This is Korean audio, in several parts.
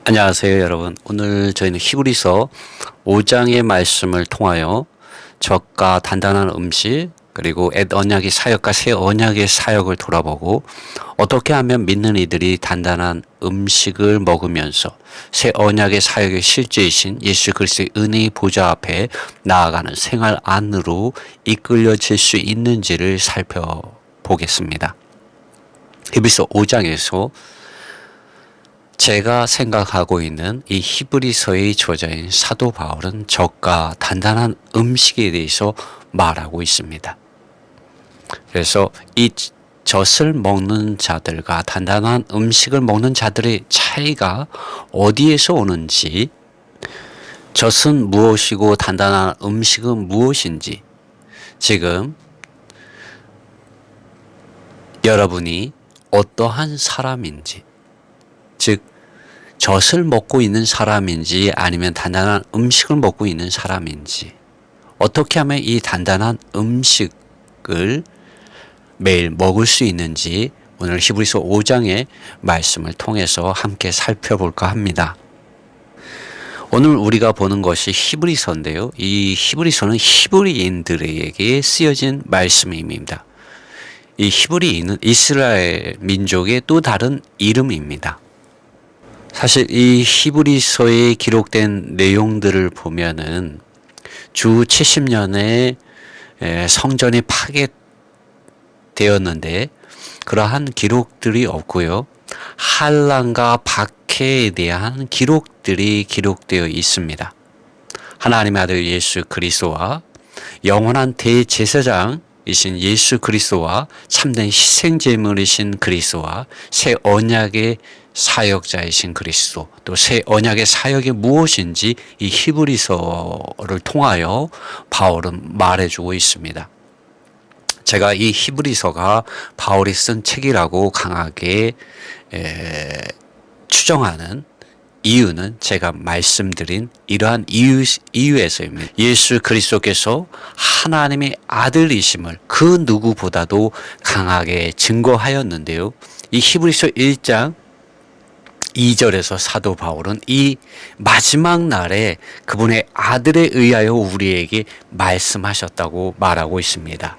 안녕하세요, 여러분. 오늘 저희는 히브리서 5장의 말씀을 통하여 적과 단단한 음식, 그리고 옛 언약의 사역과 새 언약의 사역을 돌아보고 어떻게 하면 믿는 이들이 단단한 음식을 먹으면서 새 언약의 사역의 실제이신 예수 그리스도의 은혜의 보좌 앞에 나아가는 생활 안으로 이끌려질 수 있는지를 살펴보겠습니다. 히브리서 5장에서 제가 생각하고 있는 이 히브리서의 저자인 사도 바울은 적과 단단한 음식에 대해서 말하고 있습니다. 그래서 이 젖을 먹는 자들과 단단한 음식을 먹는 자들의 차이가 어디에서 오는지, 젖은 무엇이고 단단한 음식은 무엇인지, 지금 여러분이 어떠한 사람인지, 즉 젖을 먹고 있는 사람인지 아니면 단단한 음식을 먹고 있는 사람인지, 어떻게 하면 이 단단한 음식을 매일 먹을 수 있는지 오늘 히브리서 5장의 말씀을 통해서 함께 살펴볼까 합니다. 오늘 우리가 보는 것이 히브리서인데요. 이 히브리서는 히브리인들에게 쓰여진 말씀입니다. 이 히브리인은 이스라엘 민족의 또 다른 이름입니다. 사실 이 히브리서에 기록된 내용들을 보면은 주 70년에 성전이 파괴되었는데 그러한 기록들이 없고요. 한란과 박해에 대한 기록들이 기록되어 있습니다. 하나님의 아들 예수 그리스도와 영원한 대제사장이신 예수 그리스도와 참된 희생제물이신 그리스도와 새 언약의 사역자이신 그리스도, 또 새 언약의 사역이 무엇인지 이 히브리서를 통하여 바울은 말해주고 있습니다. 제가 이 히브리서가 바울이 쓴 책이라고 강하게 추정하는 이유는 제가 말씀드린 이러한 이유에서입니다. 예수 그리스도께서 하나님의 아들이심을 그 누구보다도 강하게 증거하였는데요. 이 히브리서 1장 2절에서 사도 바울은 이 마지막 날에 그분의 아들에 의하여 우리에게 말씀하셨다고 말하고 있습니다.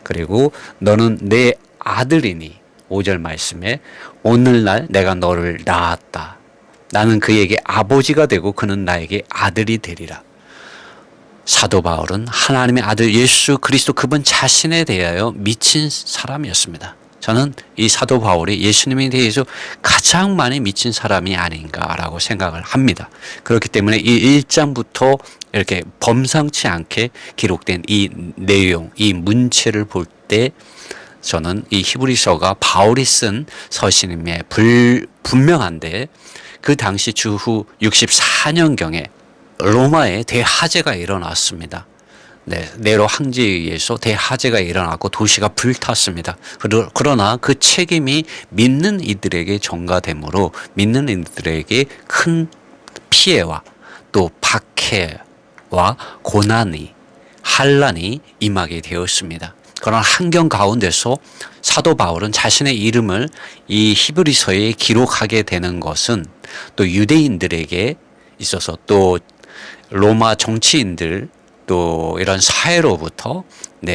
그리고 너는 내 아들이니 5절 말씀에 오늘날 내가 너를 낳았다. 나는 그에게 아버지가 되고 그는 나에게 아들이 되리라. 사도 바울은 하나님의 아들 예수 그리스도 그분 자신에 대하여 미친 사람이었습니다. 저는 이 사도 바울이 예수님에 대해서 가장 많이 미친 사람이 아닌가라고 생각을 합니다. 그렇기 때문에 이 1장부터 이렇게 범상치 않게 기록된 이 내용, 이 문체를 볼 때 저는 이 히브리서가 바울이 쓴 서신임에 분명한데, 그 당시 주후 64년경에 로마에 대화재가 일어났습니다. 네로 황제에 의해서 대화재가 일어났고 도시가 불탔습니다. 그러나 그 책임이 믿는 이들에게 전가되므로 믿는 이들에게 큰 피해와 또 박해와 고난이, 한란이 임하게 되었습니다. 그런 환경 가운데서 사도 바울은 자신의 이름을 이 히브리서에 기록하게 되는 것은 또 유대인들에게 있어서, 또 로마 정치인들, 또 이런 사회로부터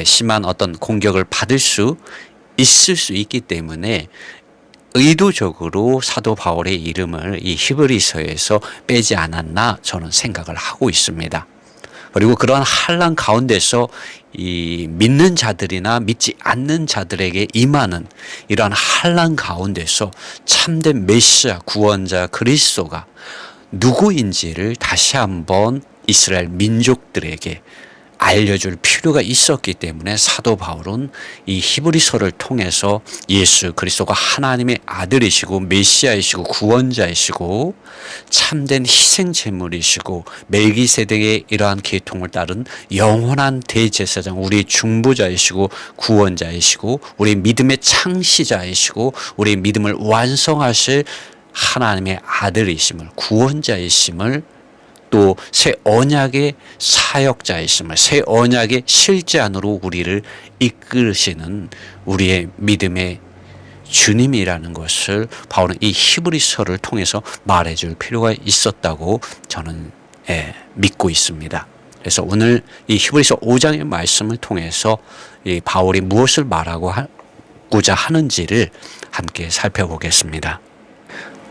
심한 어떤 공격을 받을 수 있을 수 있기 때문에 의도적으로 사도 바울의 이름을 이 히브리서에서 빼지 않았나 저는 생각을 하고 있습니다. 그리고 그러한 환난 가운데서 이 믿는 자들이나 믿지 않는 자들에게 임하는 이러한 환난 가운데서 참된 메시아 구원자 그리스도가 누구인지를 다시 한번 이스라엘 민족들에게 알려줄 필요가 있었기 때문에 사도 바울은 이 히브리서를 통해서 예수 그리스도가 하나님의 아들이시고 메시아이시고 구원자이시고 참된 희생제물이시고 멜기세덱의 이러한 계통을 따른 영원한 대제사장, 우리 중보자이시고 구원자이시고 우리 믿음의 창시자이시고 우리 믿음을 완성하실 하나님의 아들이심을, 구원자이심을, 또 새 언약의 사역자이심을, 새 언약의 실제 안으로 우리를 이끌으시는 우리의 믿음의 주님이라는 것을 바울은 이 히브리서를 통해서 말해줄 필요가 있었다고 저는 믿고 있습니다. 그래서 오늘 이 히브리서 5장의 말씀을 통해서 이 바울이 무엇을 말하고자 하는지를 함께 살펴보겠습니다.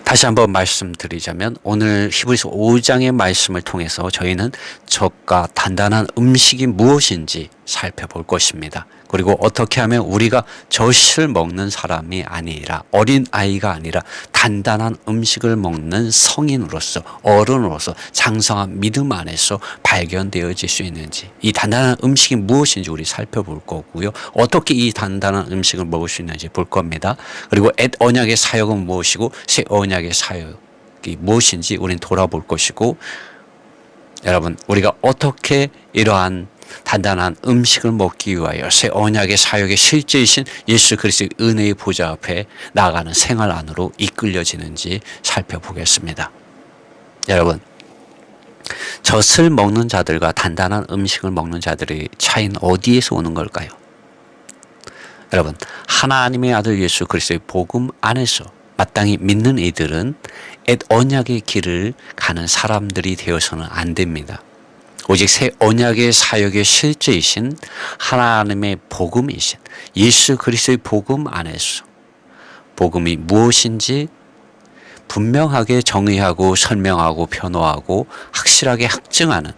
다시 한번 말씀드리자면 오늘 히브리서 5장의 말씀을 통해서 저희는 적과 단단한 음식이 무엇인지 살펴볼 것입니다. 그리고 어떻게 하면 우리가 젖을 먹는 사람이 아니라 어린 아이가 아니라 단단한 음식을 먹는 성인으로서 어른으로서 장성한 믿음 안에서 발견되어질 수 있는지, 이 단단한 음식이 무엇인지 우리 살펴볼 거고요. 어떻게 이 단단한 음식을 먹을 수 있는지 볼 겁니다. 그리고 옛 언약의 사역은 무엇이고 새 언약의 사역이 무엇인지 우리는 돌아볼 것이고, 여러분 우리가 어떻게 이러한 단단한 음식을 먹기 위하여 새 언약의 사역의 실제이신 예수 그리스도의 은혜의 보좌 앞에 나아가는 생활 안으로 이끌려지는지 살펴보겠습니다. 여러분, 젖을 먹는 자들과 단단한 음식을 먹는 자들의 차이는 어디에서 오는 걸까요? 여러분, 하나님의 아들 예수 그리스도의 복음 안에서 마땅히 믿는 이들은 옛 언약의 길을 가는 사람들이 되어서는 안 됩니다. 오직 새 언약의 사역의 실제이신 하나님의 복음이신 예수 그리스도의 복음 안에서 복음이 무엇인지 분명하게 정의하고 설명하고 변호하고 확실하게 확증하는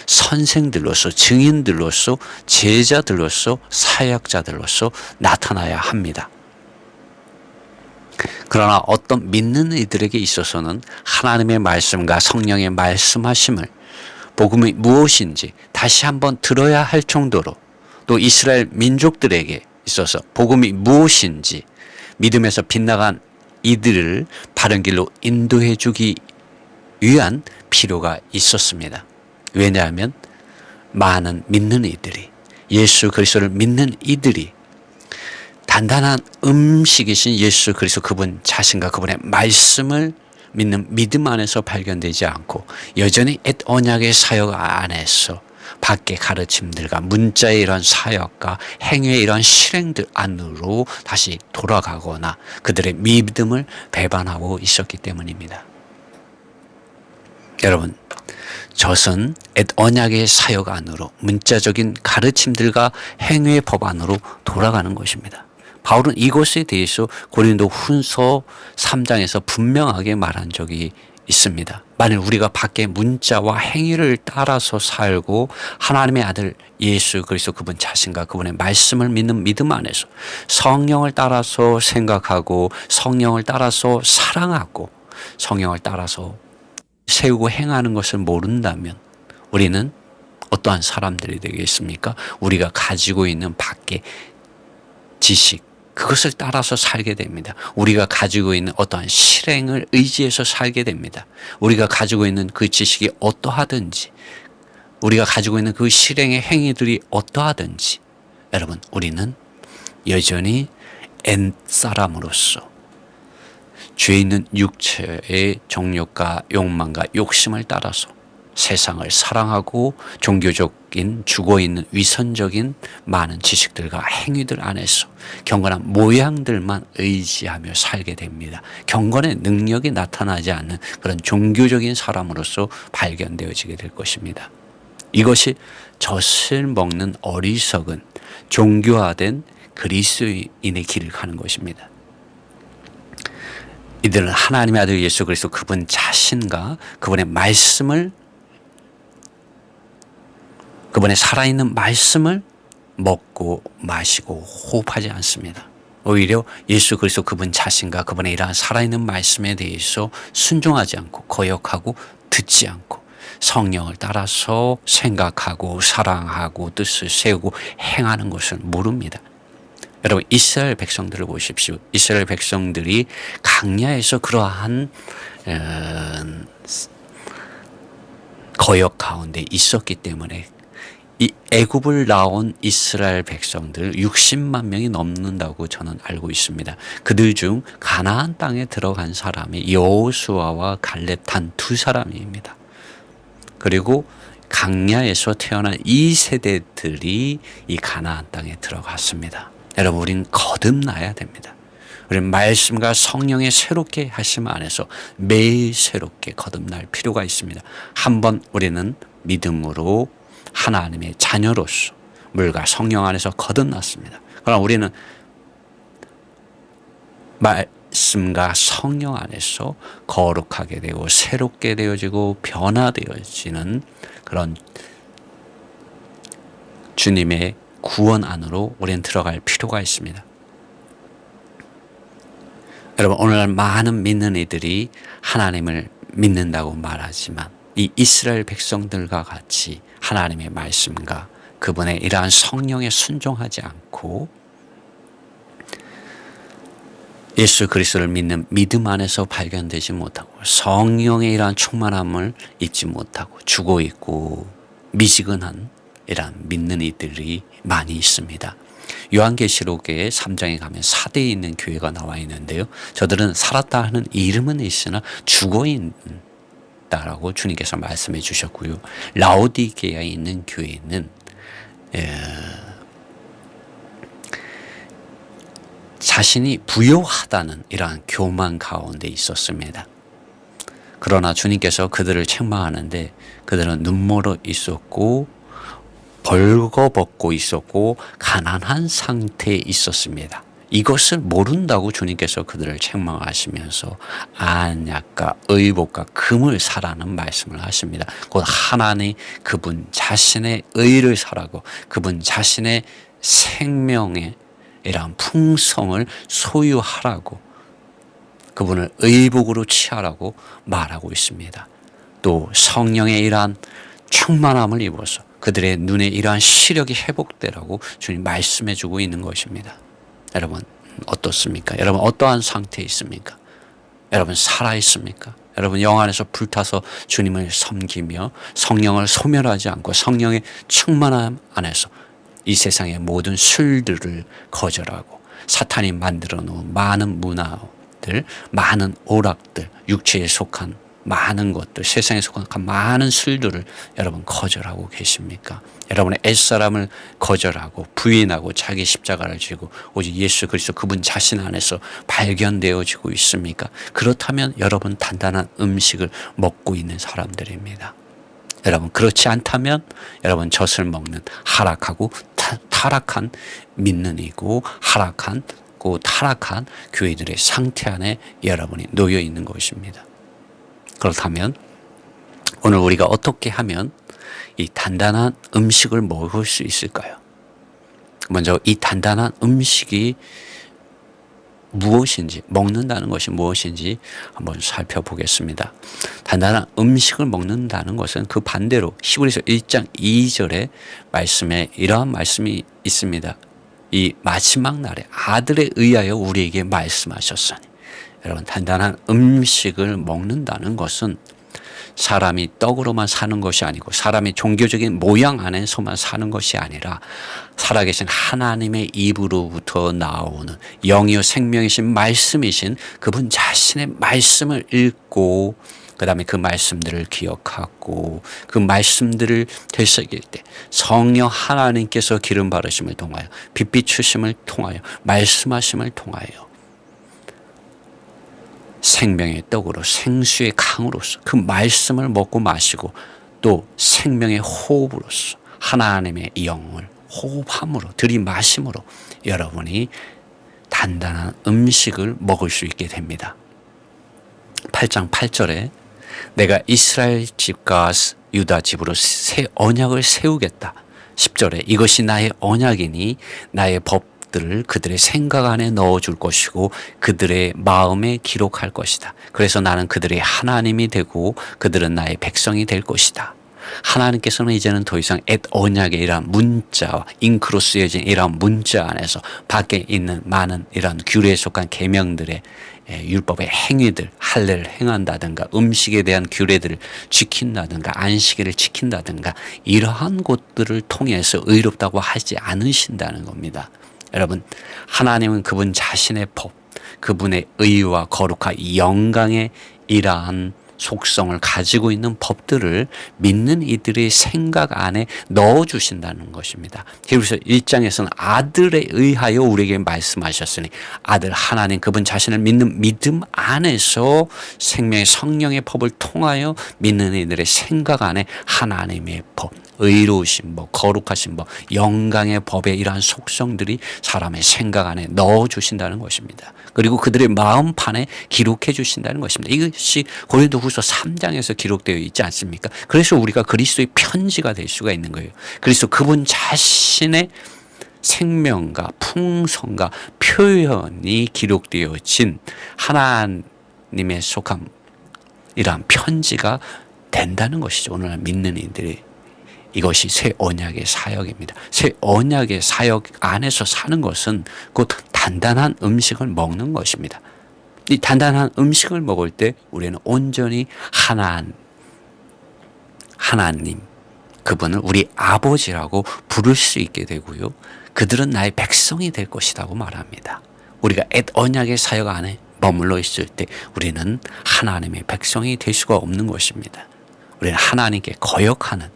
선생들로서, 증인들로서, 제자들로서, 사역자들로서 나타나야 합니다. 그러나 어떤 믿는 이들에게 있어서는 하나님의 말씀과 성령의 말씀하심을, 복음이 무엇인지 다시 한번 들어야 할 정도로, 또 이스라엘 민족들에게 있어서 복음이 무엇인지 믿음에서 빗나간 이들을 바른 길로 인도해 주기 위한 필요가 있었습니다. 왜냐하면 많은 믿는 이들이, 예수 그리스도를 믿는 이들이 단단한 음식이신 예수 그리스도 그분 자신과 그분의 말씀을 믿는 믿음 안에서 발견되지 않고 여전히 옛 언약의 사역 안에서 밖의 가르침들과 문자의 이런 사역과 행위의 이런 실행들 안으로 다시 돌아가거나 그들의 믿음을 배반하고 있었기 때문입니다. 여러분, 젖은 옛 언약의 사역 안으로 문자적인 가르침들과 행위의 법 안으로 돌아가는 것입니다. 바울은 이것에 대해서 고린도 훈서 3장에서 분명하게 말한 적이 있습니다. 만일 우리가 밖의 문자와 행위를 따라서 살고 하나님의 아들 예수 그리스도 그분 자신과 그분의 말씀을 믿는 믿음 안에서 성령을 따라서 생각하고 성령을 따라서 사랑하고 성령을 따라서 세우고 행하는 것을 모른다면 우리는 어떠한 사람들이 되겠습니까? 우리가 가지고 있는 밖의 지식, 그것을 따라서 살게 됩니다. 우리가 가지고 있는 어떠한 실행을 의지해서 살게 됩니다. 우리가 가지고 있는 그 지식이 어떠하든지, 우리가 가지고 있는 그 실행의 행위들이 어떠하든지, 여러분, 우리는 여전히 옛사람으로서 죄 있는 육체의 정욕과 욕망과 욕심을 따라서 세상을 사랑하고 종교적인 죽어있는 위선적인 많은 지식들과 행위들 안에서 경건한 모양들만 의지하며 살게 됩니다. 경건의 능력이 나타나지 않는 그런 종교적인 사람으로서 발견되어지게 될 것입니다. 이것이 젖을 먹는 어리석은 종교화된 그리스도인의 길을 가는 것입니다. 이들은 하나님의 아들 예수 그리스도 그분 자신과 그분의 말씀을, 그분의 살아있는 말씀을 먹고 마시고 호흡하지 않습니다. 오히려 예수 그리스도 그분 자신과 그분의 이러한 살아있는 말씀에 대해서 순종하지 않고 거역하고 듣지 않고 성령을 따라서 생각하고 사랑하고 뜻을 세우고 행하는 것을 모릅니다. 여러분, 이스라엘 백성들을 보십시오. 이스라엘 백성들이 광야에서 그러한 거역 가운데 있었기 때문에 이 애굽을 나온 이스라엘 백성들 60만 명이 넘는다고 저는 알고 있습니다. 그들 중 가나안 땅에 들어간 사람이 여호수아와 갈렙 단 2사람입니다. 그리고 광야에서 태어난 이 세대들이 이 가나안 땅에 들어갔습니다. 여러분, 우린 거듭나야 됩니다. 우리는 말씀과 성령의 새롭게 하심 안에서 매일 새롭게 거듭날 필요가 있습니다. 한번 우리는 믿음으로 하나님의 자녀로서 물과 성령 안에서 거듭났습니다. 그러나 우리는 말씀과 성령 안에서 거룩하게 되고 새롭게 되어지고 변화되어지는 그런 주님의 구원 안으로 우리는 들어갈 필요가 있습니다. 여러분, 오늘날 많은 믿는 이들이 하나님을 믿는다고 말하지만 이 이스라엘 백성들과 같이 하나님의 말씀과 그분의 이러한 성령에 순종하지 않고 예수 그리스도를 믿는 믿음 안에서 발견되지 못하고 성령의 이러한 충만함을 입지 못하고 죽어 있고 미지근한 이러한 믿는 이들이 많이 있습니다. 요한계시록의 3장에 가면 사대에 있는 교회가 나와 있는데요. 저들은 살았다 하는 이름은 있으나 죽어 있다라고 주님께서 말씀해 주셨고요. 라오디게아에 있는 교회는 자신이 부요하다는 이러한 교만 가운데 있었습니다. 그러나 주님께서 그들을 책망하는데 그들은 눈멀어 있었고 벌거벗고 있었고 가난한 상태에 있었습니다. 이것을 모른다고 주님께서 그들을 책망하시면서 안약과 의복과 금을 사라는 말씀을 하십니다. 곧 하나님 그분 자신의 의를 사라고 그분 자신의 생명의 이러한 풍성을 소유하라고 그분을 의복으로 취하라고 말하고 있습니다. 또 성령의 이러한 충만함을 입어서 그들의 눈에 이러한 시력이 회복되라고 주님 말씀해 주고 있는 것입니다. 여러분 어떻습니까? 여러분 어떠한 상태에 있습니까? 여러분 살아 있습니까? 여러분 영 안에서 불타서 주님을 섬기며 성령을 소멸하지 않고 성령의 충만함 안에서 이 세상의 모든 술들을 거절하고 사탄이 만들어 놓은 많은 문화들, 많은 오락들, 육체에 속한 많은 것들, 세상에 속한 많은 술들을 여러분 거절하고 계십니까? 여러분의 옛사람을 거절하고 부인하고 자기 십자가를 지고 오직 예수 그리스도 그분 자신 안에서 발견되어지고 있습니까? 그렇다면 여러분 단단한 음식을 먹고 있는 사람들입니다. 여러분 그렇지 않다면 여러분 젖을 먹는 하락하고 타락한 믿는 이고 타락한 교회들의 상태 안에 여러분이 놓여 있는 것입니다. 그렇다면 오늘 우리가 어떻게 하면 이 단단한 음식을 먹을 수 있을까요? 먼저 이 단단한 음식이 무엇인지, 먹는다는 것이 무엇인지 한번 살펴보겠습니다. 단단한 음식을 먹는다는 것은 그 반대로 히브리서 1장 2절의 말씀에 이러한 말씀이 있습니다. 이 마지막 날에 아들에 의하여 우리에게 말씀하셨으니, 여러분 단단한 음식을 먹는다는 것은 사람이 떡으로만 사는 것이 아니고 사람이 종교적인 모양 안에서만 사는 것이 아니라 살아계신 하나님의 입으로부터 나오는 영이요 생명이신 말씀이신 그분 자신의 말씀을 읽고 그 다음에 그 말씀들을 기억하고 그 말씀들을 되새길 때 성령 하나님께서 기름 바르심을 통하여 빛 비추심을 통하여 말씀하심을 통하여 생명의 떡으로 생수의 강으로서 그 말씀을 먹고 마시고 또 생명의 호흡으로서 하나님의 영을 호흡함으로 들이마심으로 여러분이 단단한 음식을 먹을 수 있게 됩니다. 8장 8절에 내가 이스라엘 집과 유다 집으로 새 언약을 세우겠다. 10절에 이것이 나의 언약이니 나의 법들을 그들의 생각 안에 넣어줄 것이고 그들의 마음에 기록할 것이다. 그래서 나는 그들의 하나님이 되고 그들은 나의 백성이 될 것이다. 하나님께서는 이제는 더 이상 앳 언약의 이러한 문자와 잉크로 쓰여진 이러한 문자 안에서 밖에 있는 많은 이러한 규례에 속한 계명들의 율법의 행위들, 할례를 행한다든가 음식에 대한 규례들을 지킨다든가 안식일을 지킨다든가 이러한 것들을 통해서 의롭다고 하지 않으신다는 겁니다. 여러분 하나님은 그분 자신의 법, 그분의 의와 거룩과 영광의 이러한 속성을 가지고 있는 법들을 믿는 이들의 생각 안에 넣어주신다는 것입니다. 히브리서 1장에서는 아들에 의하여 우리에게 말씀하셨으니 아들 하나님 그분 자신을 믿는 믿음 안에서 생명의 성령의 법을 통하여 믿는 이들의 생각 안에 하나님의 법, 의로우신 법, 거룩하신 법, 영광의 법의 이러한 속성들이 사람의 생각 안에 넣어주신다는 것입니다. 그리고 그들의 마음판에 기록해 주신다는 것입니다. 이것이 고린도후서 3장에서 기록되어 있지 않습니까? 그래서 우리가 그리스도의 편지가 될 수가 있는 거예요. 그래서 그분 자신의 생명과 풍성과 표현이 기록되어진 하나님의 속한 이러한 편지가 된다는 것이죠. 오늘날 믿는 이들이. 이것이 새 언약의 사역입니다. 새 언약의 사역 안에서 사는 것은 곧 단단한 음식을 먹는 것입니다. 이 단단한 음식을 먹을 때 우리는 온전히 하나님, 그분을 우리 아버지라고 부를 수 있게 되고요. 그들은 나의 백성이 될 것이라고 말합니다. 우리가 앳 언약의 사역 안에 머물러 있을 때 우리는 하나님의 백성이 될 수가 없는 것입니다. 우리는 하나님께 거역하는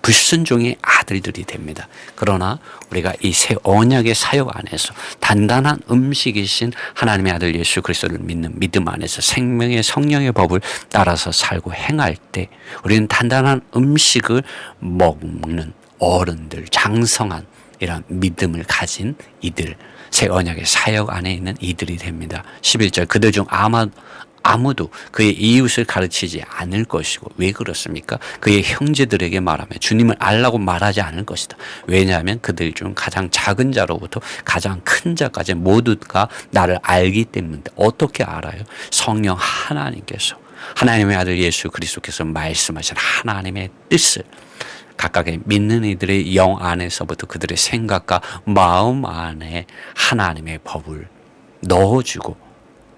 불순종의 아들들이 됩니다. 그러나 우리가 이 새 언약의 사역 안에서 단단한 음식이신 하나님의 아들 예수 그리스도를 믿는 믿음 안에서 생명의 성령의 법을 따라서 살고 행할 때 우리는 단단한 음식을 먹는 어른들, 장성한 이런 믿음을 가진 이들, 새 언약의 사역 안에 있는 이들이 됩니다. 11절 그들 중 아무도 그의 이웃을 가르치지 않을 것이고 왜 그렇습니까? 그의 형제들에게 말하며 주님을 알라고 말하지 않을 것이다. 왜냐하면 그들 중 가장 작은 자로부터 가장 큰 자까지 모두가 나를 알기 때문인데 어떻게 알아요? 성령 하나님께서 하나님의 아들 예수 그리스도께서 말씀하신 하나님의 뜻을 각각의 믿는 이들의 영 안에서부터 그들의 생각과 마음 안에 하나님의 법을 넣어주고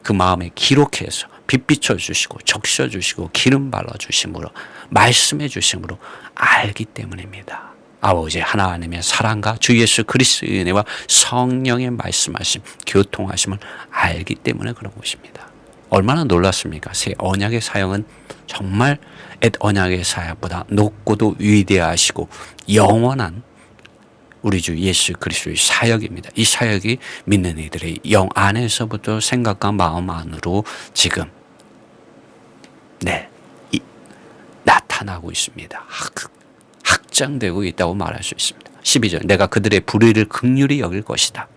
그 마음에 기록해서 빛비춰 주시고 적셔 주시고 기름 발라 주심으로 말씀해 주심으로 알기 때문입니다. 아버지 하나님의 사랑과 주 예수 그리스도의 은혜와 성령의 말씀하심, 교통하심을 알기 때문에 그런 것입니다. 얼마나 놀랐습니까? 새 언약의 사역은 정말 앳 언약의 사역보다 높고도 위대하시고 영원한 우리 주 예수 그리스도의 사역입니다. 이 사역이 믿는 이들의 영 안에서부터 생각과 마음 안으로 지금 나타나고 있습니다. 확장되고 있다고 말할 수 있습니다. 12절 내가 그들의 불의를 긍휼히 여길 것이다.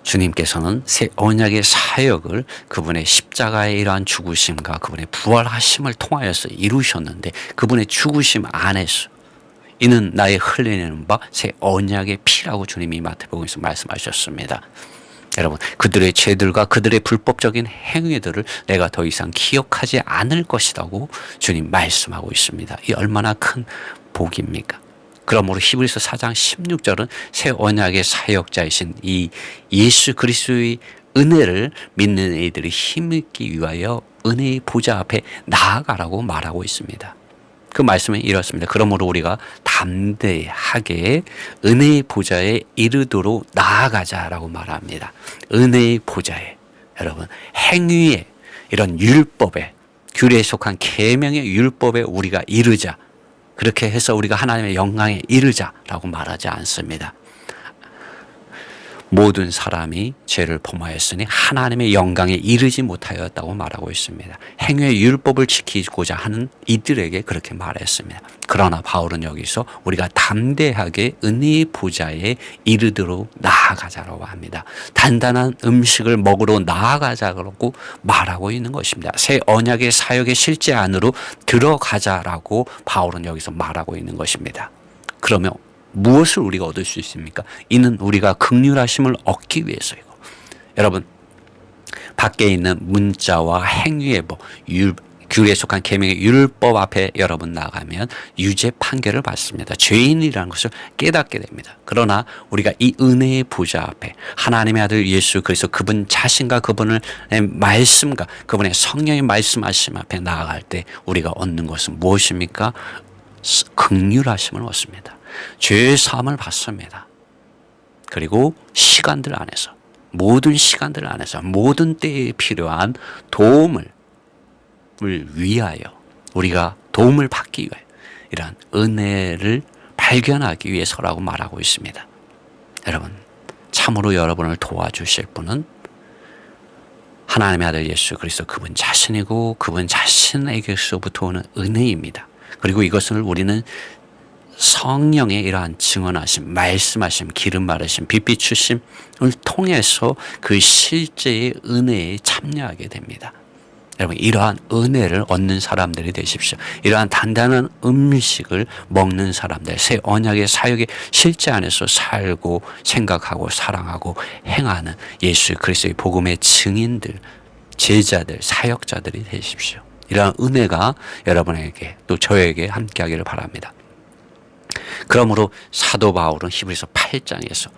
주님께서는 새 언약의 사역을 그분의 십자가의 이러한 죽으심과 그분의 부활하심을 통하여서 이루셨는데 그분의 죽으심 안에서 이는 나의 흘리는 바 새 언약의 피라고 주님이 마태복음에서 말씀하셨습니다. 여러분 그들의 죄들과 그들의 불법적인 행위들을 내가 더 이상 기억하지 않을 것이라고 주님 말씀하고 있습니다. 이 얼마나 큰 복입니까? 그러므로 히브리서 4장 16절은 새 언약의 사역자이신 이 예수 그리스도의 은혜를 믿는 이들이 힘입기 위하여 은혜의 보좌 앞에 나아가라고 말하고 있습니다. 그 말씀은 이렇습니다. 그러므로 우리가 담대하게 은혜의 보좌에 이르도록 나아가자라고 말합니다. 은혜의 보좌에 여러분 행위에 이런 율법에 규례에 속한 계명의 율법에 우리가 이르자 그렇게 해서 우리가 하나님의 영광에 이르자라고 말하지 않습니다. 모든 사람이 죄를 범하였으니 하나님의 영광에 이르지 못하였다고 말하고 있습니다. 행위의 율법을 지키고자 하는 이들에게 그렇게 말했습니다. 그러나 바울은 여기서 우리가 담대하게 은혜의 보좌에 이르도록 나아가자라고 합니다. 단단한 음식을 먹으러 나아가자라고 말하고 있는 것입니다. 새 언약의 사역의 실제 안으로 들어가자라고 바울은 여기서 말하고 있는 것입니다. 그러면 무엇을 우리가 얻을 수 있습니까? 이는 우리가 긍휼하심을 얻기 위해서이고 여러분 밖에 있는 문자와 행위의 법, 규례에 속한 계명의 율법 앞에 여러분 나가면 유죄 판결을 받습니다. 죄인이라는 것을 깨닫게 됩니다. 그러나 우리가 이 은혜의 보좌 앞에 하나님의 아들 예수 그리스도 그분 자신과 그분의 말씀과 그분의 성령의 말씀하심 앞에 나아갈 때 우리가 얻는 것은 무엇입니까? 긍휼하심을 얻습니다. 죄의 사함을 받습니다. 그리고 시간들 안에서 모든 시간들 안에서 모든 때에 필요한 도움을 위하여, 우리가 도움을 받기 위하여 이러한 은혜를 발견하기 위해서라고 말하고 있습니다. 여러분, 참으로 여러분을 도와주실 분은 하나님의 아들 예수 그리스도 그분 자신이고 그분 자신에게서부터 오는 은혜입니다. 그리고 이것을 우리는 성령의 이러한 증언하심, 말씀하심, 기름 바르심, 빛 비추심을 통해서 그 실제의 은혜에 참여하게 됩니다. 여러분, 이러한 은혜를 얻는 사람들이 되십시오. 이러한 단단한 음식을 먹는 사람들, 새 언약의 사역의 실제 안에서 살고 생각하고 사랑하고 행하는 예수 그리스도의 복음의 증인들, 제자들, 사역자들이 되십시오. 이러한 은혜가 여러분에게 또 저에게 함께하기를 바랍니다. 그러므로 사도 바울은 히브리서 8장에서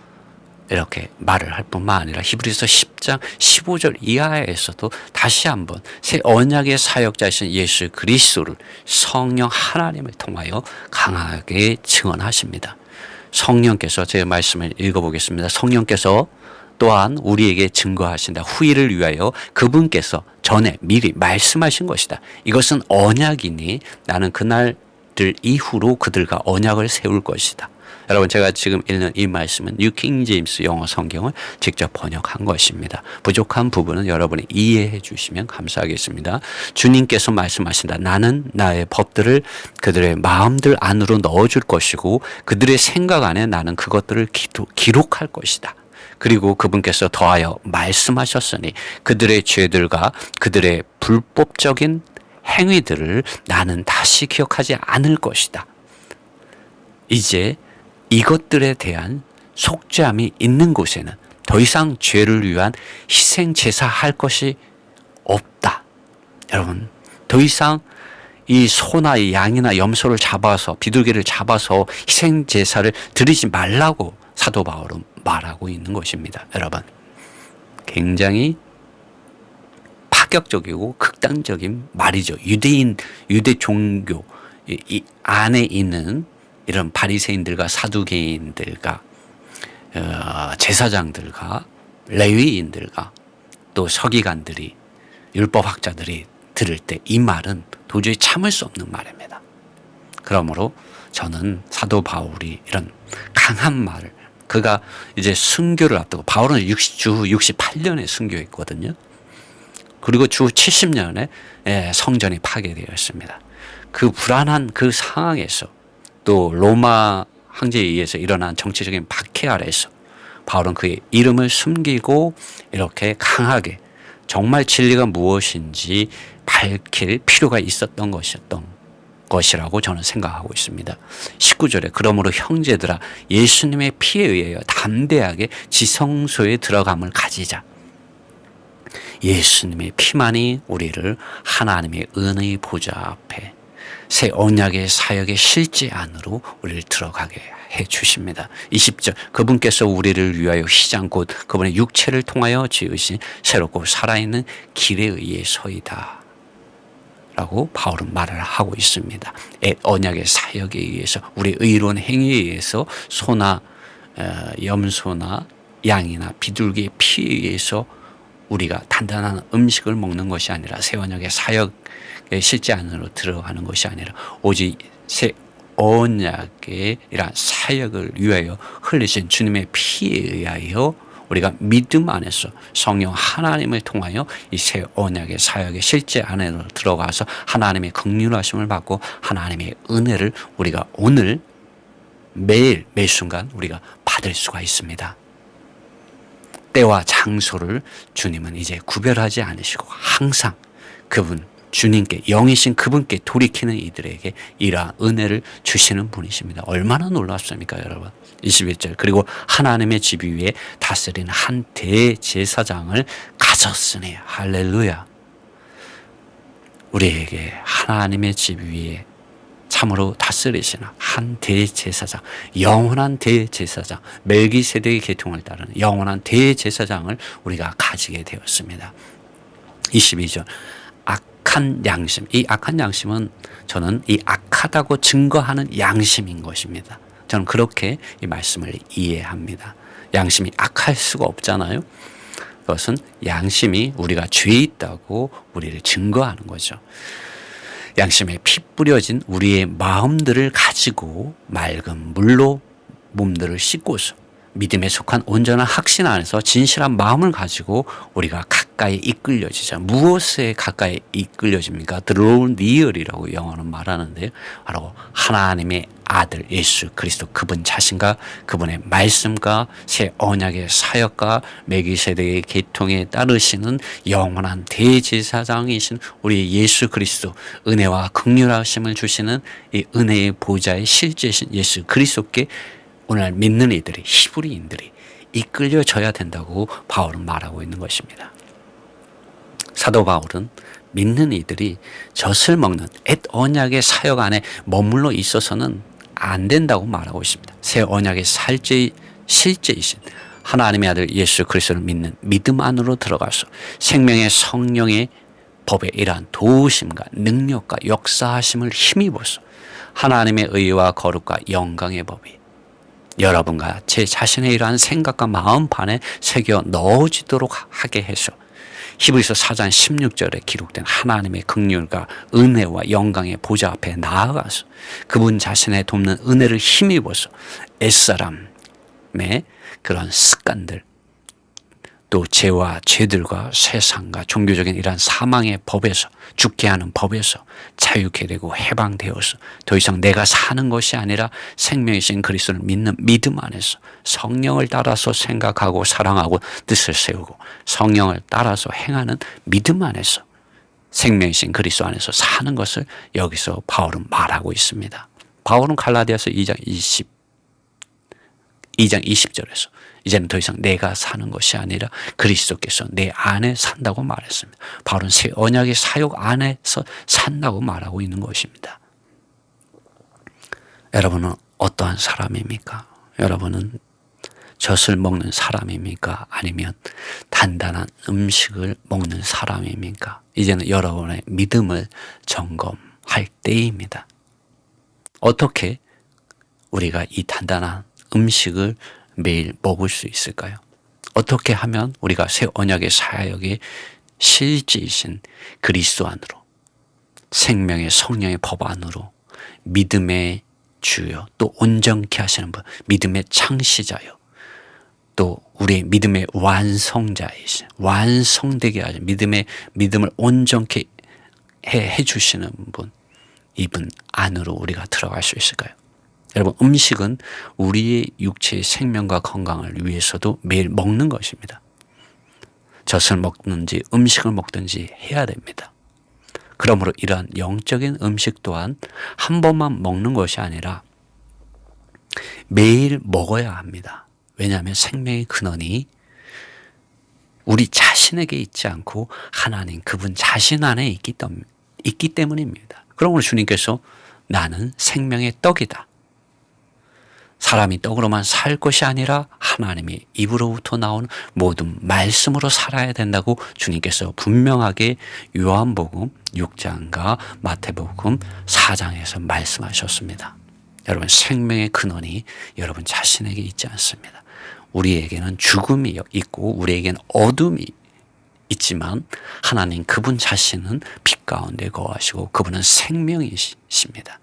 이렇게 말을 할 뿐만 아니라 히브리서 10장 15절 이하에서도 다시 한번 새 언약의 사역자이신 예수 그리스도를 성령 하나님을 통하여 강하게 증언하십니다. 성령께서, 제 말씀을 읽어보겠습니다. 성령께서 또한 우리에게 증거하신다. 후일을 위하여 그분께서 전에 미리 말씀하신 것이다. 이것은 언약이니 나는 그날들 이후로 그들과 언약을 세울 것이다. 여러분, 제가 지금 읽는 이 말씀은 뉴 킹 제임스 영어 성경을 직접 번역한 것입니다. 부족한 부분은 여러분이 이해해 주시면 감사하겠습니다. 주님께서 말씀하신다. 나는 나의 법들을 그들의 마음들 안으로 넣어줄 것이고 그들의 생각 안에 나는 그것들을 기록할 것이다. 그리고 그분께서 더하여 말씀하셨으니 그들의 죄들과 그들의 불법적인 행위들을 나는 다시 기억하지 않을 것이다. 이제 이것들에 대한 속죄함이 있는 곳에는 더 이상 죄를 위한 희생 제사 할 것이 없다. 여러분, 더 이상 이 소나 이 양이나 염소를 잡아서, 비둘기를 잡아서 희생 제사를 드리지 말라고 사도 바울은 말하고 있는 것입니다. 여러분, 굉장히 파격적이고 극단적인 말이죠. 유대 종교 이 안에 있는 이런 바리새인들과 사두개인들과 제사장들과 레위인들과 또 서기관들이, 율법학자들이 들을 때 이 말은 도저히 참을 수 없는 말입니다. 그러므로 저는 사도 바울이 이런 강한 말을, 그가 이제 순교를 앞두고, 바울은 주 68년에 순교했거든요. 그리고 주 70년에 성전이 파괴되었습니다. 그 불안한 그 상황에서, 또 로마 황제에 의해서 일어난 정치적인 박해 아래에서 바울은 그의 이름을 숨기고 이렇게 강하게 정말 진리가 무엇인지 밝힐 필요가 있었던 것이라고 저는 생각하고 있습니다. 19절에 그러므로 형제들아 예수님의 피에 의하여 담대하게 지성소에 들어감을 가지자. 예수님의 피만이 우리를 하나님의 은혜의 보좌 앞에 새 언약의 사역의 실제 안으로 우리를 들어가게 해 주십니다. 20절 그분께서 우리를 위하여 휘장 곧 그분의 육체를 통하여 지으신 새롭고 살아있는 길에 의해 서이다 라고 바울은 말을 하고 있습니다. 언약의 사역에 의해서, 우리 의로운 행위에 의해서, 소나 염소나 양이나 비둘기의 피에 의해서 우리가 단단한 음식을 먹는 것이 아니라 새 언약의 사역의 실제 안으로 들어가는 것이 아니라 오직 새 언약의 이러한 사역을 위하여 흘리신 주님의 피에 의하여 우리가 믿음 안에서 성령 하나님을 통하여 이 새 언약의 사역의 실제 안으로 들어가서 하나님의 긍휼하심을 받고 하나님의 은혜를 우리가 오늘 매일 매 순간 우리가 받을 수가 있습니다. 때와 장소를 주님은 이제 구별하지 않으시고 항상 그분 주님께, 영이신 그분께 돌이키는 이들에게 이러한 은혜를 주시는 분이십니다. 얼마나 놀랍습니까, 여러분? 21절 그리고 하나님의 집 위에 다스리는 한 대제사장을 가졌으니, 할렐루야. 우리에게 하나님의 집 위에 참으로 다스리시는 한 대제사장, 영원한 대제사장, 멜기세덱의 계통을 따르는 영원한 대제사장을 우리가 가지게 되었습니다. 22절 악한 양심, 이 악한 양심은 저는 이 악하다고 증거하는 양심인 것입니다. 저는 그렇게 이 말씀을 이해합니다. 양심이 악할 수가 없잖아요. 그것은 양심이 우리가 죄 있다고 우리를 증거하는 거죠. 양심에 피 뿌려진 우리의 마음들을 가지고 맑은 물로 몸들을 씻고서 믿음에 속한 온전한 확신 안에서 진실한 마음을 가지고 우리가 가까이 이끌려지자. 무엇에 가까이 이끌려집니까? Draw near이라고 영어는 말하는데요. 바로 하나님의 아들 예수 그리스도 그분 자신과 그분의 말씀과 새 언약의 사역과 mel기세덱의 계통에 따르시는 영원한 대제사장이신 우리 예수 그리스도 은혜와 긍휼하심을 주시는 이 은혜의 보좌의 실제신 예수 그리스도께 오늘 믿는 이들이 히브리인들이 이끌려져야 된다고 바울은 말하고 있는 것입니다. 사도 바울은 믿는 이들이 젖을 먹는 옛 언약의 사역 안에 머물러 있어서는 안 된다고 말하고 있습니다. 새 언약의 실제이신 하나님의 아들 예수 그리스도를 믿는 믿음 안으로 들어가서 생명의 성령의 법에 이러한 도우심과 능력과 역사하심을 힘입어서 하나님의 의와 거룩과 영광의 법이 여러분과 제 자신의 이러한 생각과 마음판에 새겨 넣어지도록 하게 해서 히브리서 4장 16절에 기록된 하나님의 긍휼과 은혜와 영광의 보좌 앞에 나아가서 그분 자신의 돕는 은혜를 힘입어서 옛사람의 그런 습관들 또 죄와 죄들과 세상과 종교적인 이러한 사망의 법에서 죽게 하는 법에서 자유케 되고 해방되어서 더 이상 내가 사는 것이 아니라 생명이신 그리스도를 믿는 믿음 안에서 성령을 따라서 생각하고 사랑하고 뜻을 세우고 성령을 따라서 행하는 믿음 안에서 생명이신 그리스도 안에서 사는 것을 여기서 바울은 말하고 있습니다. 바울은 갈라디아서 2장 20절에서 이제는 더 이상 내가 사는 것이 아니라 그리스도께서 내 안에 산다고 말했습니다. 바울은 새 언약의 사역 안에서 산다고 말하고 있는 것입니다. 여러분은 어떠한 사람입니까? 여러분은 젖을 먹는 사람입니까? 아니면 단단한 음식을 먹는 사람입니까? 이제는 여러분의 믿음을 점검할 때입니다. 어떻게 우리가 이 단단한 음식을 매일 먹을 수 있을까요? 어떻게 하면 우리가 새 언약의 사역의 실제이신 그리스도 안으로 생명의 성령의 법 안으로 믿음의 주요 또 온전케 하시는 분 믿음의 창시자요 또 우리의 믿음의 완성자이신 완성되게 하신 믿음을 온전케 해주시는 분 이분 안으로 우리가 들어갈 수 있을까요? 여러분 음식은 우리의 육체의 생명과 건강을 위해서도 매일 먹는 것입니다. 젖을 먹든지 음식을 먹든지 해야 됩니다. 그러므로 이러한 영적인 음식 또한 한 번만 먹는 것이 아니라 매일 먹어야 합니다. 왜냐하면 생명의 근원이 우리 자신에게 있지 않고 하나님 그분 자신 안에 있기 때문입니다. 그러므로 주님께서 나는 생명의 떡이다. 사람이 떡으로만 살 것이 아니라 하나님의 입으로부터 나오는 모든 말씀으로 살아야 된다고 주님께서 분명하게 요한복음 6장과 마태복음 4장에서 말씀하셨습니다. 여러분 생명의 근원이 여러분 자신에게 있지 않습니다. 우리에게는 죽음이 있고 우리에게는 어둠이 있지만 하나님 그분 자신은 빛 가운데 거하시고 그분은 생명이십니다.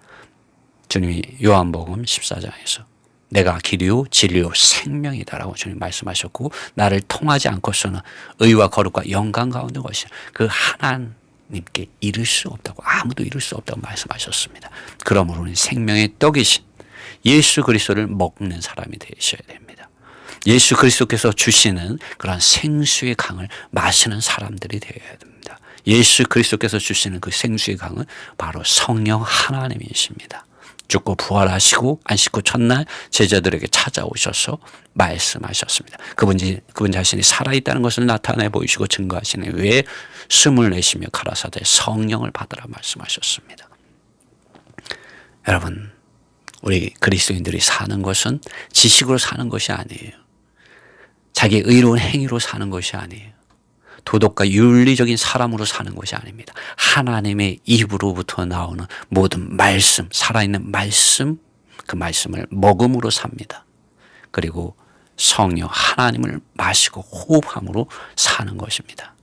주님이 요한복음 14장에서 내가 길이요 진리요 생명이다라고 주님 말씀하셨고 나를 통하지 않고서는 의와 거룩과 영광 가운데 거하시는 그 하나님께 이를 수 없다고 아무도 이룰 수 없다고 말씀하셨습니다. 그러므로 우리는 생명의 떡이신 예수 그리스도를 먹는 사람이 되셔야 됩니다. 예수 그리스도께서 주시는 그런 생수의 강을 마시는 사람들이 되어야 됩니다. 예수 그리스도께서 주시는 그 생수의 강은 바로 성령 하나님이십니다. 죽고 부활하시고 안식구 첫날 제자들에게 찾아오셔서 말씀하셨습니다. 그분 자신이 살아있다는 것을 나타내 보이시고 증거하시는 왜 숨을 내쉬며 가라사대 성령을 받으라 말씀하셨습니다. 여러분 우리 그리스도인들이 사는 것은 지식으로 사는 것이 아니에요. 자기 의로운 행위로 사는 것이 아니에요. 도덕과 윤리적인 사람으로 사는 것이 아닙니다. 하나님의 입으로부터 나오는 모든 말씀, 살아있는 말씀, 그 말씀을 먹음으로 삽니다. 그리고 성령 하나님을 마시고 호흡함으로 사는 것입니다.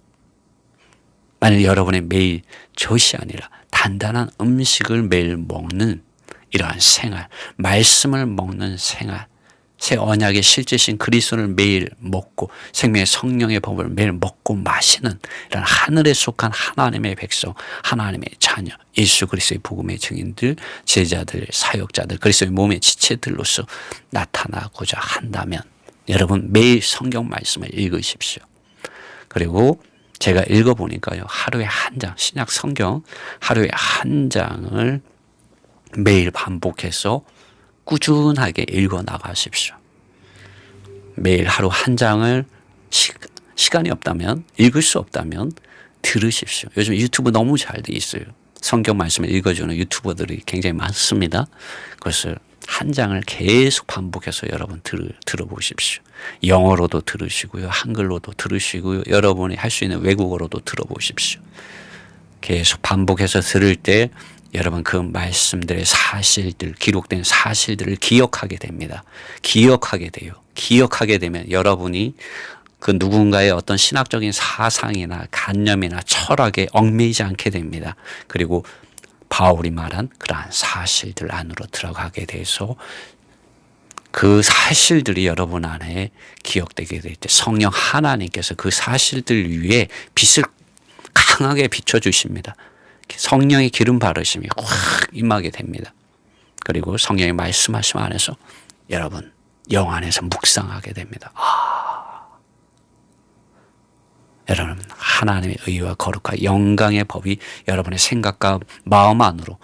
만약 여러분의 매일 젖이 아니라 단단한 음식을 매일 먹는 이러한 생활, 말씀을 먹는 생활, 새 언약의 실제신 그리스도를 매일 먹고 생명의 성령의 법을 매일 먹고 마시는 이런 하늘에 속한 하나님의 백성, 하나님의 자녀, 예수 그리스도의 복음의 증인들, 제자들, 사역자들, 그리스도의 몸의 지체들로서 나타나고자 한다면 여러분 매일 성경 말씀을 읽으십시오. 그리고 제가 읽어보니까요, 하루에 한 장, 신약 성경 하루에 한 장을 매일 반복해서 꾸준하게 읽어 나가십시오. 매일 하루 한 장을 시간이 없다면, 읽을 수 없다면 들으십시오. 요즘 유튜브 너무 잘 돼 있어요. 성경 말씀을 읽어주는 유튜버들이 굉장히 많습니다. 그것을 한 장을 계속 반복해서 여러분 들어보십시오. 영어로도 들으시고요, 한글로도 들으시고요, 여러분이 할 수 있는 외국어로도 들어보십시오. 계속 반복해서 들을 때 여러분 그 말씀들의 사실들, 기록된 사실들을 기억하게 됩니다. 기억하게 돼요. 기억하게 되면 여러분이 그 누군가의 어떤 신학적인 사상이나 관념이나 철학에 얽매이지 않게 됩니다. 그리고 바울이 말한 그러한 사실들 안으로 들어가게 돼서 그 사실들이 여러분 안에 기억되게 될 때 성령 하나님께서 그 사실들 위에 빛을 강하게 비춰주십니다. 성령의 기름 바르심이 확 임하게 됩니다. 그리고 성령의 말씀하심 안에서 여러분 영 안에서 묵상하게 됩니다. 여러분 하나님의 의와 거룩과 영광의 법이 여러분의 생각과 마음 안으로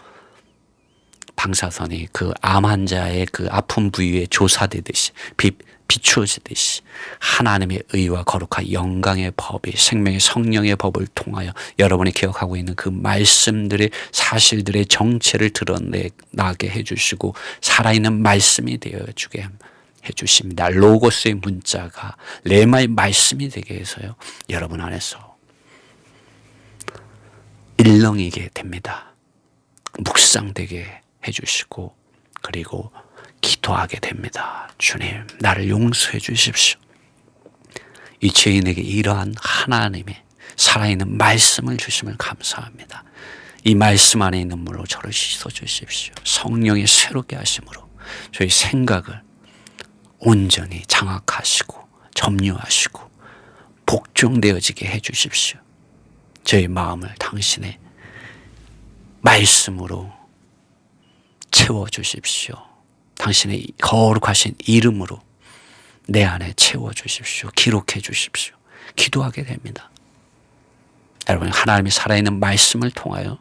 방사선이 그 암 환자의 그 아픈 부위에 조사되듯이 비추어지듯이 하나님의 의와 거룩한 영광의 법이 생명의 성령의 법을 통하여 여러분이 기억하고 있는 그 말씀들의 사실들의 정체를 드러나게 해주시고 살아있는 말씀이 되어주게 해주십니다. 로고스의 문자가 레마의 말씀이 되게 해서요, 여러분 안에서 일렁이게 됩니다. 묵상되게 해주시고 그리고 기도하게 됩니다. 주님, 나를 용서해 주십시오. 이 죄인에게 이러한 하나님의 살아있는 말씀을 주심을 감사합니다. 이 말씀 안에 있는 물로 저를 씻어 주십시오. 성령이 새롭게 하심으로 저희 생각을 온전히 장악하시고 점유하시고 복종되어지게 해 주십시오. 저희 마음을 당신의 말씀으로 채워주십시오. 당신의 거룩하신 이름으로 내 안에 채워주십시오. 기록해 주십시오. 기도하게 됩니다. 여러분 하나님이 살아있는 말씀을 통하여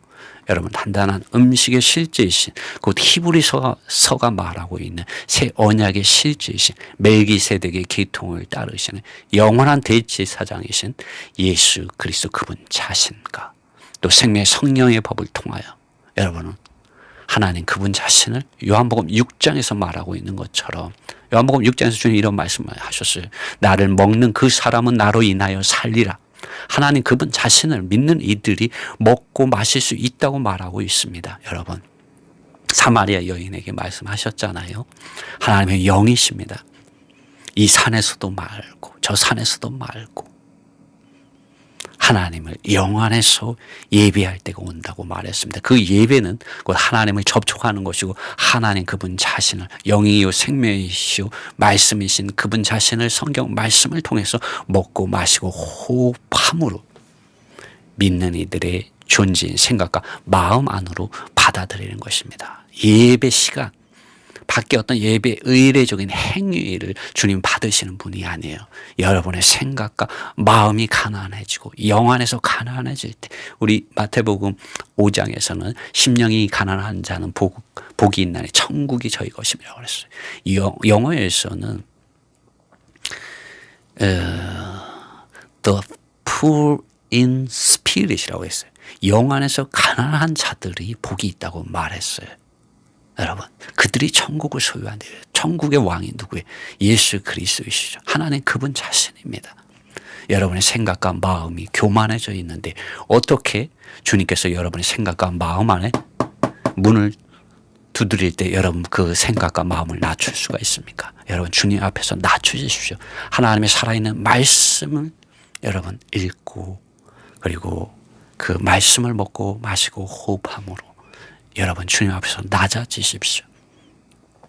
여러분 단단한 음식의 실제이신 곧 히브리서가 말하고 있는 새 언약의 실제이신 멜기세덱의 계통을 따르시는 영원한 대제사장이신 예수 그리스도 그분 자신과 또 생명의 성령의 법을 통하여 여러분은 하나님 그분 자신을 요한복음 6장에서 말하고 있는 것처럼 요한복음 6장에서 주님 이런 말씀을 하셨어요. 나를 먹는 그 사람은 나로 인하여 살리라. 하나님 그분 자신을 믿는 이들이 먹고 마실 수 있다고 말하고 있습니다. 여러분 사마리아 여인에게 말씀하셨잖아요. 하나님의 영이십니다. 이 산에서도 말고 저 산에서도 말고 하나님을 영 안에서 예배할 때가 온다고 말했습니다. 그 예배는 곧 하나님을 접촉하는 것이고 하나님 그분 자신을 영이요 생명이시요 말씀이신 그분 자신을 성경 말씀을 통해서 먹고 마시고 호흡함으로 믿는 이들의 존재인 생각과 마음 안으로 받아들이는 것입니다. 예배 시간 밖에 어떤 예배 의례적인 행위를 주님 받으시는 분이 아니에요. 여러분의 생각과 마음이 가난해지고 영 안에서 가난해질 때 우리 마태복음 5장에서는 심령이 가난한 자는 복이 있나니 천국이 저희 것이라고 그랬어요. 영어에서는 the poor in spirit이라고 했어요. 영 안에서 가난한 자들이 복이 있다고 말했어요. 여러분 그들이 천국을 소유한대요. 천국의 왕이 누구예요? 예수 그리스도이시죠. 하나님 그분 자신입니다. 여러분의 생각과 마음이 교만해져 있는데 어떻게 주님께서 여러분의 생각과 마음 안에 문을 두드릴 때 여러분 그 생각과 마음을 낮출 수가 있습니까? 여러분 주님 앞에서 낮추십시오. 하나님의 살아있는 말씀을 여러분 읽고 그리고 그 말씀을 먹고 마시고 호흡함으로 여러분 주님 앞에서 낮아지십시오.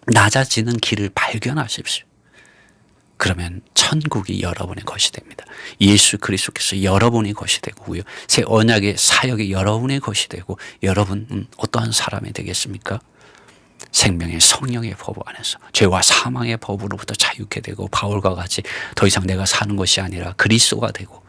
낮아지는 길을 발견하십시오. 그러면 천국이 여러분의 것이 됩니다. 예수 그리스도께서 여러분의 것이 되고요. 새 언약의 사역이 여러분의 것이 되고 여러분은 어떠한 사람이 되겠습니까? 생명의 성령의 법 안에서 죄와 사망의 법으로부터 자유케 되고 바울과 같이 더 이상 내가 사는 것이 아니라 그리스도가 되고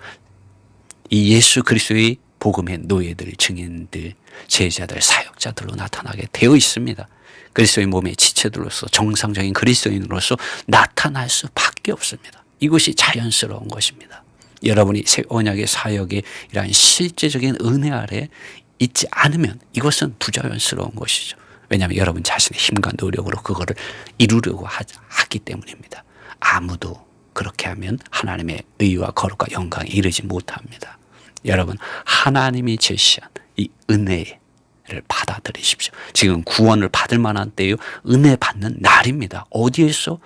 이 예수 그리스도의 복음의 노예들, 증인들, 제자들, 사역자들로 나타나게 되어 있습니다. 그리스도의 몸의 지체들로서 정상적인 그리스도인으로서 나타날 수밖에 없습니다. 이것이 자연스러운 것입니다. 여러분이 새 언약의 사역에 이러한 실제적인 은혜 아래 있지 않으면 이것은 부자연스러운 것이죠. 왜냐하면 여러분 자신의 힘과 노력으로 그거를 이루려고 하기 때문입니다. 아무도 그렇게 하면 하나님의 의와 거룩과 영광에 이르지 못합니다. 여러분 하나님이 제시한 이 은혜를 받아들이십시오. 지금 구원을 받을 만한 때요. 은혜 받는 날입니다. 어디에서?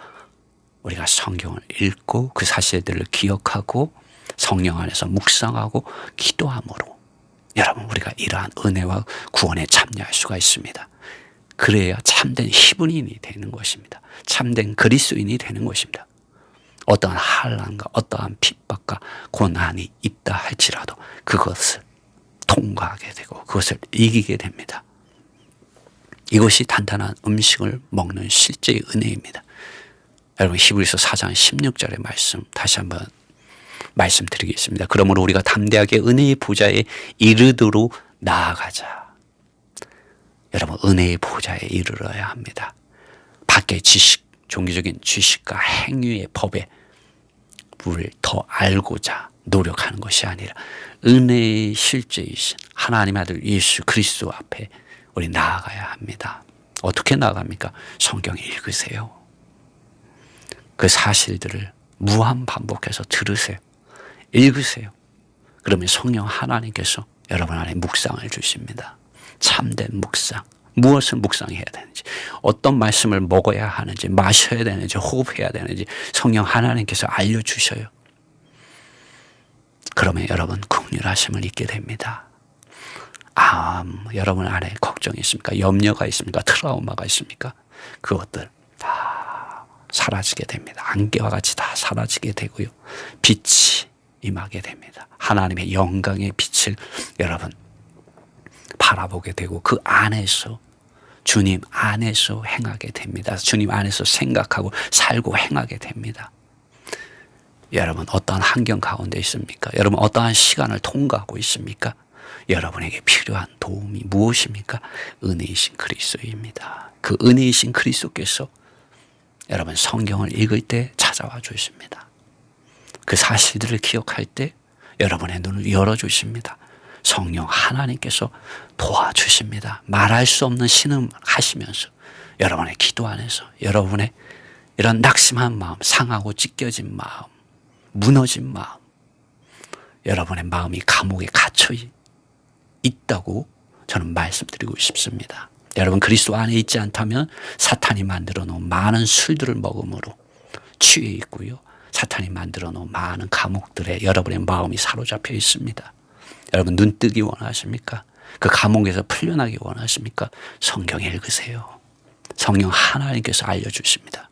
우리가 성경을 읽고 그 사실들을 기억하고 성령 안에서 묵상하고 기도함으로 여러분 우리가 이러한 은혜와 구원에 참여할 수가 있습니다. 그래야 참된 히브리인이 되는 것입니다. 참된 그리스도인이 되는 것입니다. 어떠한 환난과 어떠한 핍박과 고난이 있다 할지라도 그것을 통과하게 되고 그것을 이기게 됩니다. 이것이 단단한 음식을 먹는 실제의 은혜입니다. 여러분 히브리서 4장 16절의 말씀 다시 한번 말씀드리겠습니다. 그러므로 우리가 담대하게 은혜의 보좌에 이르도록 나아가자. 여러분 은혜의 보좌에 이르러야 합니다. 밖의 지식, 종교적인 지식과 행위의 법에 우리를 더 알고자 노력하는 것이 아니라 은혜의 실제이신 하나님 아들 예수 그리스도 앞에 우리 나아가야 합니다. 어떻게 나아갑니까? 성경 읽으세요. 그 사실들을 무한 반복해서 들으세요. 읽으세요. 그러면 성령 하나님께서 여러분 안에 묵상을 주십니다. 참된 묵상. 무엇을 묵상해야 되는지, 어떤 말씀을 먹어야 하는지, 마셔야 되는지, 호흡해야 되는지 성령 하나님께서 알려주셔요. 그러면 여러분 긍휼하심을 잊게 됩니다. 여러분 안에 걱정이 있습니까? 염려가 있습니까? 트라우마가 있습니까? 그것들 다 사라지게 됩니다. 안개와 같이 다 사라지게 되고요. 빛이 임하게 됩니다. 하나님의 영광의 빛을 여러분 바라보게 되고 그 안에서 주님 안에서 행하게 됩니다. 주님 안에서 생각하고 살고 행하게 됩니다. 여러분 어떠한 환경 가운데 있습니까? 여러분 어떠한 시간을 통과하고 있습니까? 여러분에게 필요한 도움이 무엇입니까? 은혜이신 그리스도입니다. 그 은혜이신 그리스도께서 여러분 성경을 읽을 때 찾아와 주십니다. 그 사실들을 기억할 때 여러분의 눈을 열어주십니다. 성령 하나님께서 도와주십니다. 말할 수 없는 신음 하시면서 여러분의 기도 안에서 여러분의 이런 낙심한 마음, 상하고 찢겨진 마음, 무너진 마음, 여러분의 마음이 감옥에 갇혀 있다고 저는 말씀드리고 싶습니다. 여러분 그리스도 안에 있지 않다면 사탄이 만들어 놓은 많은 술들을 먹음으로 취해 있고요. 사탄이 만들어 놓은 많은 감옥들에 여러분의 마음이 사로잡혀 있습니다. 여러분 눈뜨기 원하십니까? 그 감옥에서 풀려나기 원하십니까? 성경 읽으세요. 성령 하나님께서 알려주십니다.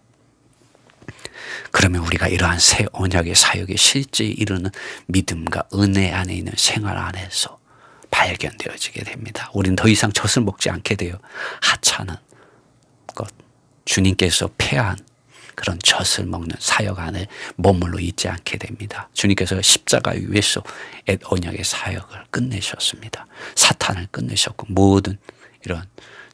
그러면 우리가 이러한 새 언약의 사역에 실제 이르는 믿음과 은혜 안에 있는 생활 안에서 발견되어지게 됩니다. 우리는 더 이상 젖을 먹지 않게 돼요. 하찮은 것, 주님께서 폐한 그런 젖을 먹는 사역 안에 머물러 있지 않게 됩니다. 주님께서 십자가 위에서 옛 언약의 사역을 끝내셨습니다. 사탄을 끝내셨고 모든 이런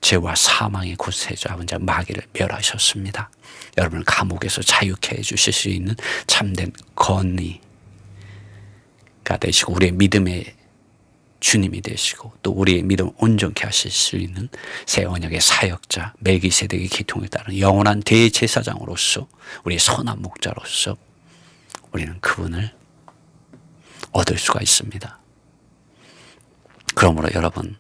죄와 사망의 구세주 아버지 마귀를 멸하셨습니다. 여러분을 감옥에서 자유케 해주실 수 있는 참된 건의가 되시고 우리의 믿음의 주님이 되시고 또 우리의 믿음을 온전케 하실 수 있는 새 언약의 사역자 멜기세덱의 기통에 따른 영원한 대제사장으로서 우리의 선한 목자로서 우리는 그분을 얻을 수가 있습니다. 그러므로 여러분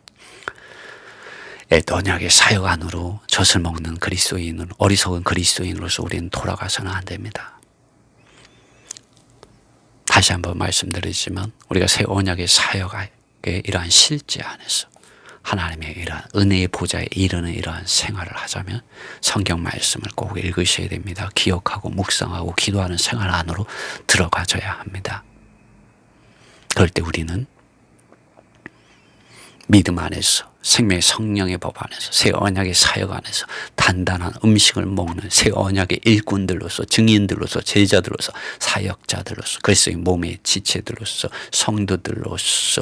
옛 언약의 사역 안으로 젖을 먹는 그리스도인으로, 어리석은 그리스도인으로서 우리는 돌아가서는 안 됩니다. 다시 한번 말씀드리지만 우리가 새 언약의 사역의 이러한 실제 안에서 하나님의 이러한 은혜의 보좌에 이르는 이러한 생활을 하자면 성경 말씀을 꼭 읽으셔야 됩니다. 기억하고 묵상하고 기도하는 생활 안으로 들어가줘야 합니다. 그럴 때 우리는 믿음 안에서, 생명의 성령의 법 안에서, 새 언약의 사역 안에서 단단한 음식을 먹는 새 언약의 일꾼들로서, 증인들로서, 제자들로서, 사역자들로서, 그리스도의 몸의 지체들로서, 성도들로서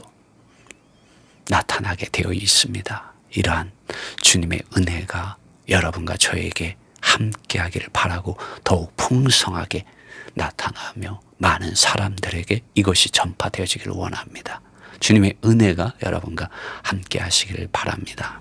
나타나게 되어 있습니다. 이러한 주님의 은혜가 여러분과 저에게 함께하기를 바라고 더욱 풍성하게 나타나며 많은 사람들에게 이것이 전파되어지기를 원합니다. 주님의 은혜가 여러분과 함께 하시기를 바랍니다.